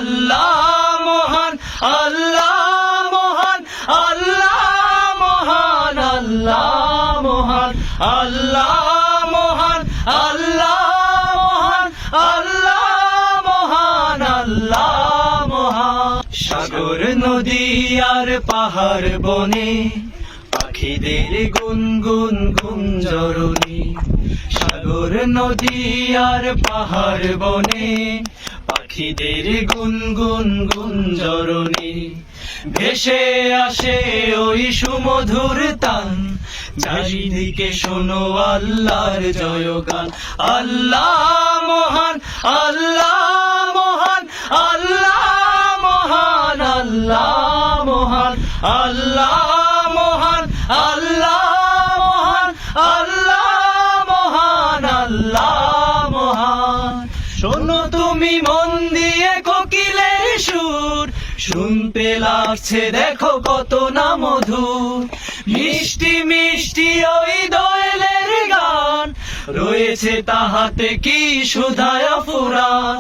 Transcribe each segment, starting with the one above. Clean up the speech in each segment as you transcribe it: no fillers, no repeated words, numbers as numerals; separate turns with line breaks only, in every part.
আল্লাহ মহান, আল্লাহ মহান, আল্লাহ মহান, আল্লাহ মহান, আল্লাহ মহান, আল্লাহ মহান, আল্লাহ মহান, আল্লাহ মহান। সাগর নদী আর পাহাড় বনে পাখিদের গুনগুন গুঞ্জরণী। সাগর নদী আর পাহাড় বনে পাখিদের গুনগুন গুঞ্জরণী। ভেসে আসে ওই সুমধুর তান, চারিদিকে শোনো আল্লাহর জয়গান। আল্লাহ মহান, আল্লাহ মহান, আল্লাহ মহান, আল্লাহ মহান, আল্লাহ মহান, আল্লাহ মহান, আল্লাহ মহান, আল্লাহ মহান। শোনো তুমি মন দিয়ে কোকিলের সুর, শুনতে লাগছে দেখো কত না মধুর। মিষ্টি মিষ্টি ওই দোয়েলের গান, রয়েছে তাহাতে কি সুধায় ফুরান।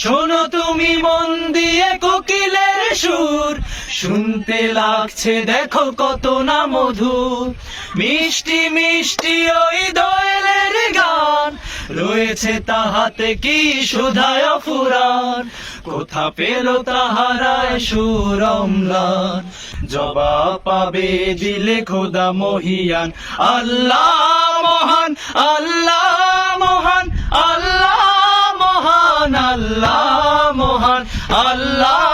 শোনো তুমি মন দিয়ে কোকিলের সুর, শুনতে লাগছে দেখো কত না মধুর। মিষ্টি মিষ্টি ওই দোয়েলের গান, রয়েছে তাহাতে কি সুধায় ফুরান। কোথা পেল তাহারায় সুর অম্লান, জবাব পাবে দিলে খোদা মহিয়ান। আল্লাহ মহান, আল্লাহ মহান, আল্লাহ মহান, আল্লাহ মহান, আল্লাহ